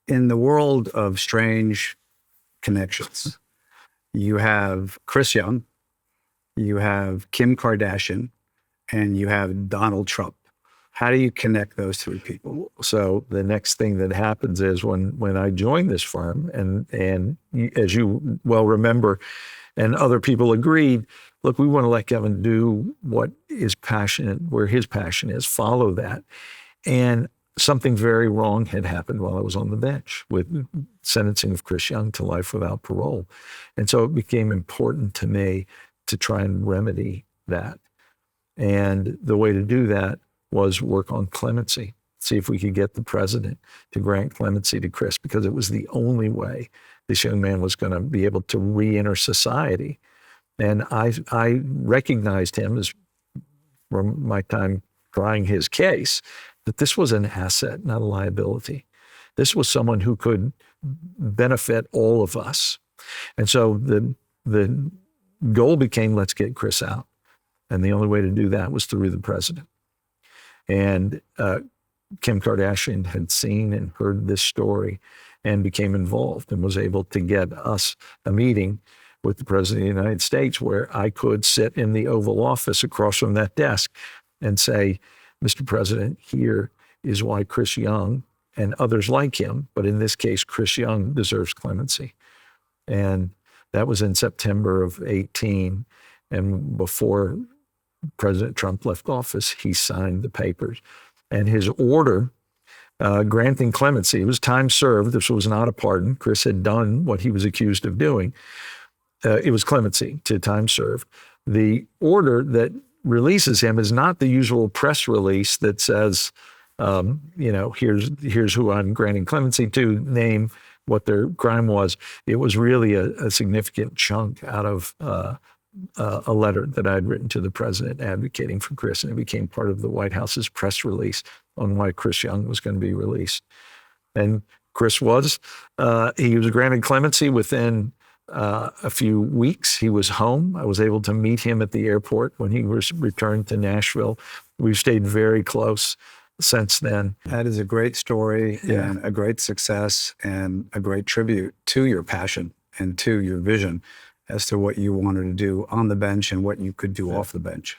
in the world of strange connections, you have Chris Young, you have Kim Kardashian, and you have Donald Trump. How do you connect those three people? So the next thing that happens is when I joined this firm, and as you well remember, and other people agreed, look, we want to let Kevin do what is passionate, where his passion is, follow that. And something very wrong had happened while I was on the bench with sentencing of Chris Young to life without parole. And so it became important to me to try and remedy that. And the way to do that was work on clemency, see if we could get the president to grant clemency to Chris, because it was the only way this young man was going to be able to re-enter society. And I recognized him as, from my time trying his case, that this was an asset, not a liability. This was someone who could benefit all of us. And so the goal became, let's get Chris out. And the only way to do that was through the president. And Kim Kardashian had seen and heard this story and became involved and was able to get us a meeting with the President of the United States where I could sit in the Oval Office across from that desk and say, Mr. President, here is why Chris Young and others like him, but in this case, Chris Young deserves clemency. And that was in September of 18. And before President Trump left office, he signed the papers. And his order granting clemency, it was time served. This was not a pardon. Chris had done what he was accused of doing. It was clemency to time served. The order that releases him is not the usual press release that says, here's who I'm granting clemency to, name what their crime was. It was really a significant chunk out of a letter that I had written to the president advocating for Chris, and it became part of the White House's press release on why Chris Young was going to be released. And Chris was granted clemency within a few weeks. He was home. I was able to meet him at the airport when he was returned to Nashville. We've stayed very close since then. That is a great story and a great success and a great tribute to your passion and to your vision as to what you wanted to do on the bench and what you could do off the bench.